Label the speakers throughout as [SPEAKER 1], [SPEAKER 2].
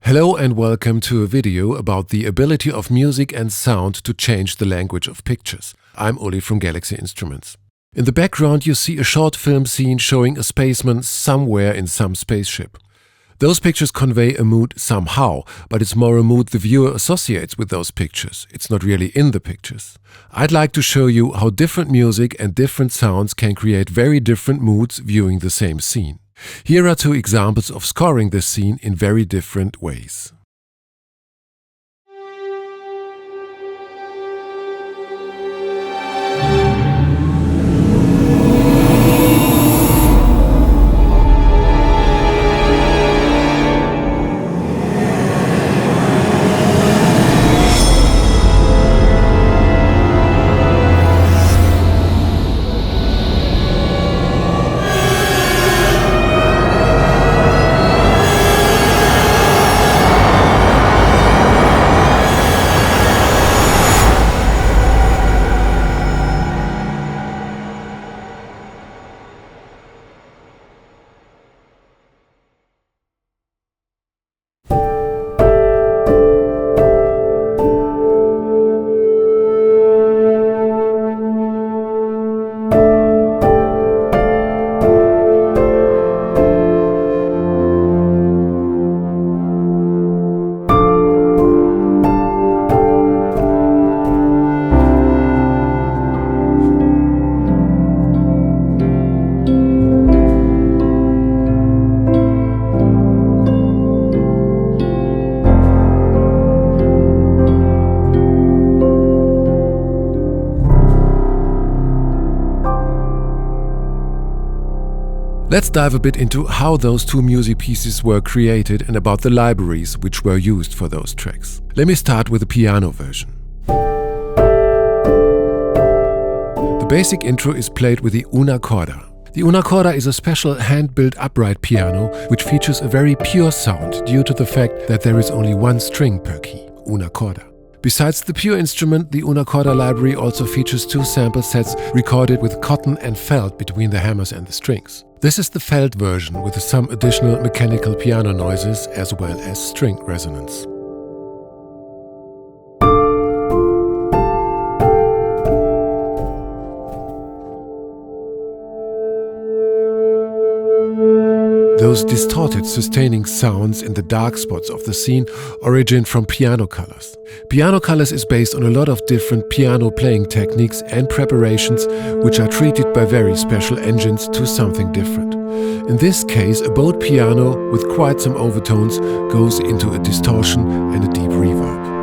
[SPEAKER 1] Hello and welcome to a video about the ability of music and sound to change the language of pictures. I'm Uli from Galaxy Instruments. In the background you see a short film scene showing a spaceman somewhere in some spaceship. Those pictures convey a mood somehow, but it's more a mood the viewer associates with those pictures. It's not really in the pictures. I'd like to show you how different music and different sounds can create very different moods viewing the same scene. Here are two examples of scoring this scene in very different ways. Let's dive a bit into how those two music pieces were created and about the libraries which were used for those tracks. Let me start with the piano version. The basic intro is played with the UNA CORDA. The UNA CORDA is a special hand-built upright piano which features a very pure sound due to the fact that there is only one string per key, UNA CORDA. Besides the pure instrument, the UNA CORDA library also features two sample sets recorded with cotton and felt between the hammers and the strings. This is the felt version with some additional mechanical piano noises as well as string resonance. Those distorted, sustaining sounds in the dark spots of the scene origin from piano colors. Piano colors is based on a lot of different piano playing techniques and preparations which are treated by very special engines to something different. In this case, a bowed piano with quite some overtones goes into a distortion and a deep reverb.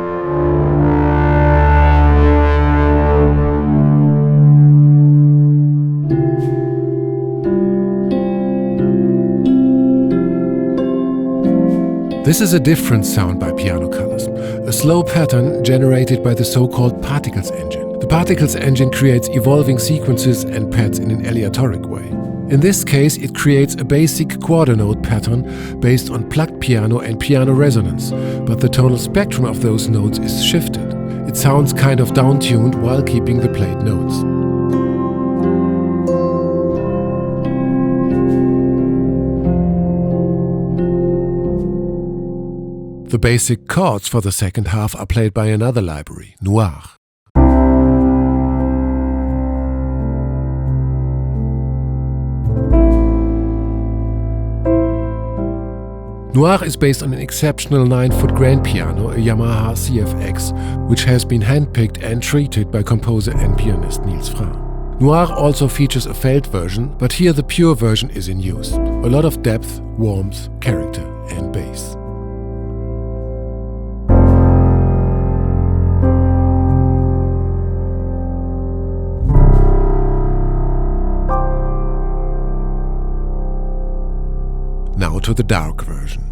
[SPEAKER 1] This is a different sound by piano colors, a slow pattern generated by the so-called particles engine. The particles engine creates evolving sequences and pads in an aleatoric way. In this case, it creates a basic quarter note pattern based on plucked piano and piano resonance, but the tonal spectrum of those notes is shifted. It sounds kind of down-tuned while keeping the played notes. The basic chords for the second half are played by another library, NOIRE. NOIRE is based on an exceptional 9-foot grand piano, a Yamaha CFX, which has been handpicked and treated by composer and pianist Niels Fra. NOIRE also features a felt version, but here the pure version is in use. A lot of depth, warmth, character and bass. Now to the dark version.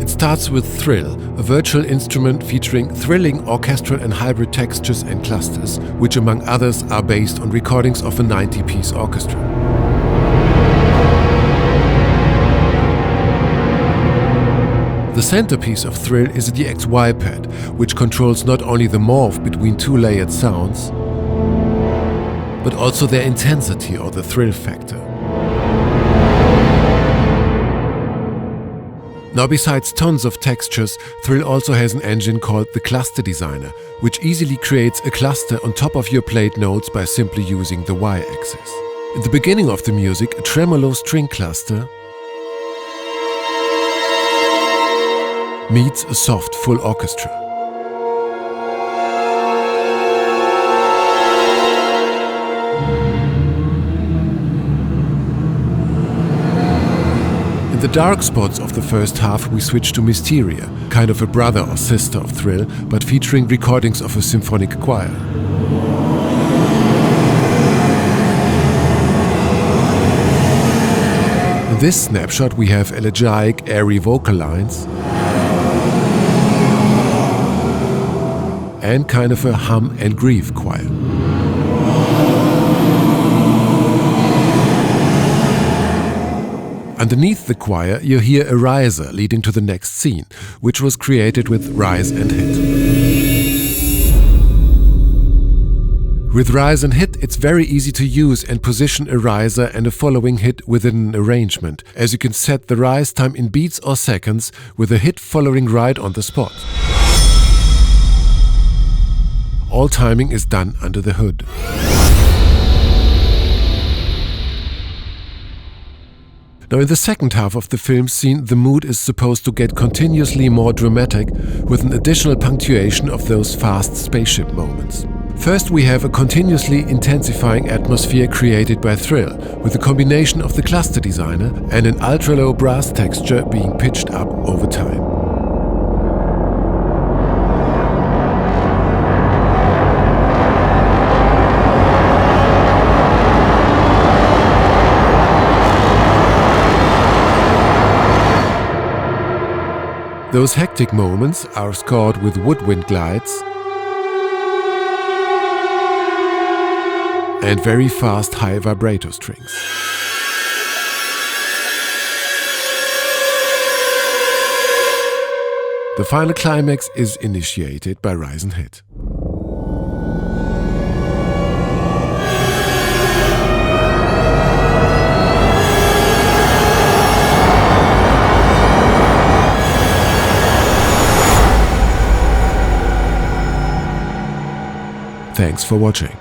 [SPEAKER 1] It starts with Thrill, a virtual instrument featuring thrilling orchestral and hybrid textures and clusters, which among others are based on recordings of a 90-piece orchestra. The centerpiece of Thrill is the XY pad, which controls not only the morph between two layered sounds, but also their intensity or the thrill factor. Now, besides tons of textures, Thrill also has an engine called the Cluster Designer, which easily creates a cluster on top of your played notes by simply using the Y-axis. In the beginning of the music, a tremolo string cluster meets a soft full orchestra. In the dark spots of the first half, we switch to MYSTERIA, kind of a brother or sister of Thrill, but featuring recordings of a symphonic choir. In this snapshot we have elegiac, airy vocal lines and kind of a hum and grieve choir. Underneath the choir you hear a riser leading to the next scene, which was created with rise and hit. With rise and hit, it's very easy to use and position a riser and a following hit within an arrangement, as you can set the rise time in beats or seconds with a hit following right on the spot. All timing is done under the hood. Now, in the second half of the film scene, the mood is supposed to get continuously more dramatic with an additional punctuation of those fast spaceship moments. First, we have a continuously intensifying atmosphere created by Thrill, with a combination of the Cluster Designer and an ultra-low brass texture being pitched up over time. Those hectic moments are scored with woodwind glides and very fast high vibrato strings. The final climax is initiated by rise and hit. Thanks for watching.